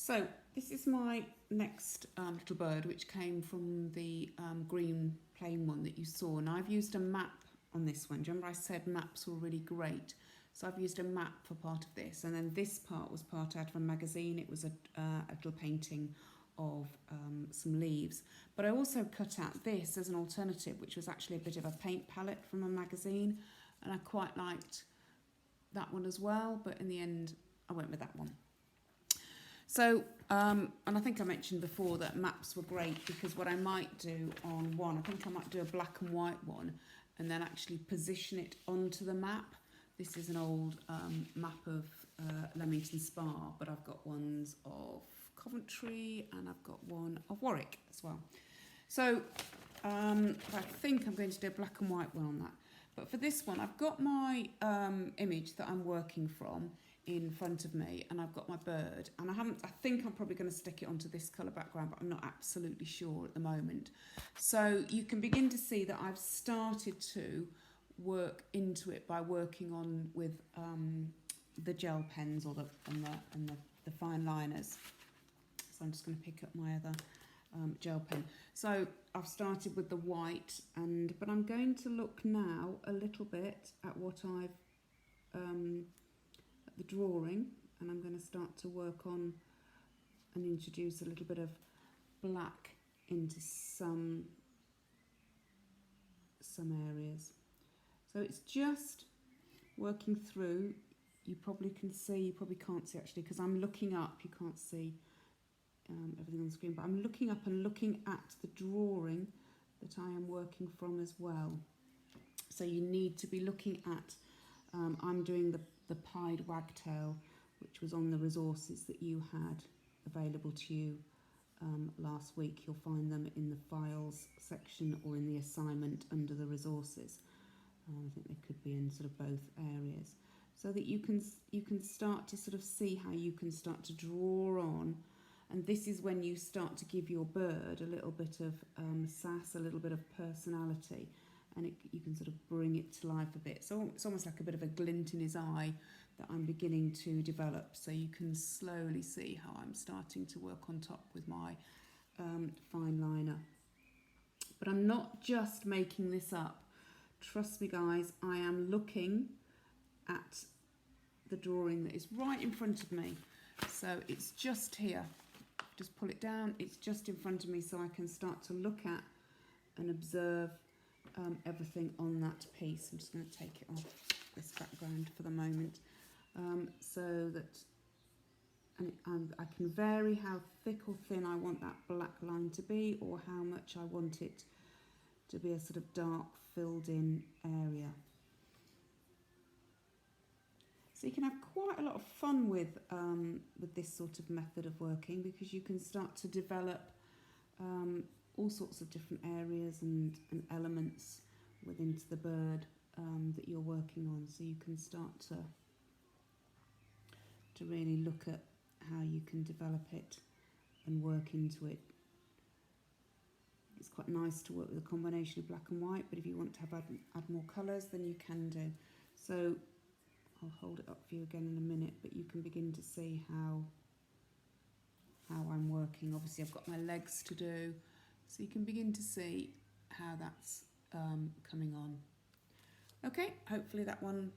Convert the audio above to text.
So this is my next little bird, which came from the green plain one that you saw, and I've used a map on this one. Do you remember I said maps were really great? So I've used a map for part of this, and then this part was part out of a magazine. It was a little painting of some leaves, but I also cut out this as an alternative, which was actually a bit of a paint palette from a magazine, and I quite liked that one as well, but in the end I went with that one. So, and I think I mentioned before that maps were great, because what I might do on one, I think I might do a black and white one and then actually position it onto the map. This is an old map of Leamington Spa, but I've got ones of Coventry and I've got one of Warwick as well. So I think I'm going to do a black and white one on that. But for this one, I've got my image that I'm working from in front of me, and I've got my bird, and I think I'm probably going to stick it onto this colour background, but I'm not absolutely sure at the moment. So you can begin to see that I've started to work into it by working on with the gel pens or the fine liners. So I'm just going to pick up my other gel pen. So I've started with the white, but I'm going to look now a little bit at what I've the drawing, and I'm going to start to work on and introduce a little bit of black into some areas. So it's just working through. You probably can see, you probably can't see actually, because I'm looking up, you can't see everything on the screen, but I'm looking up and looking at the drawing that I am working from as well. So you need to be looking at, I'm doing the pied wagtail, which was on the resources that you had available to you last week. You'll find them in the files section or in the assignment under the resources. I think they could be in sort of both areas, so that you can start to sort of see how you can start to draw on. And this is when you start to give your bird a little bit of sass, a little bit of personality, and you can sort of bring it to life a bit. So it's almost like a bit of a glint in his eye that I'm beginning to develop. So you can slowly see how I'm starting to work on top with my fine liner. But I'm not just making this up. Trust me guys, I am looking at the drawing that is right in front of me. So it's just here. Just pull it down, it's just in front of me, so I can start to look at and observe everything on that piece. I'm just going to take it off this background for the moment, so that I can vary how thick or thin I want that black line to be, or how much I want it to be a sort of dark filled in area. So you can have quite a lot of fun with this sort of method of working, because you can start to develop all sorts of different areas and elements within the bird that you're working on. So you can start to really look at how you can develop it and work into it. It's quite nice to work with a combination of black and white, but if you want to add more colours, then you can do. So I'll hold it up for you again in a minute, but you can begin to see how I'm working. Obviously I've got my legs to do, so you can begin to see how that's coming on. Okay, hopefully that one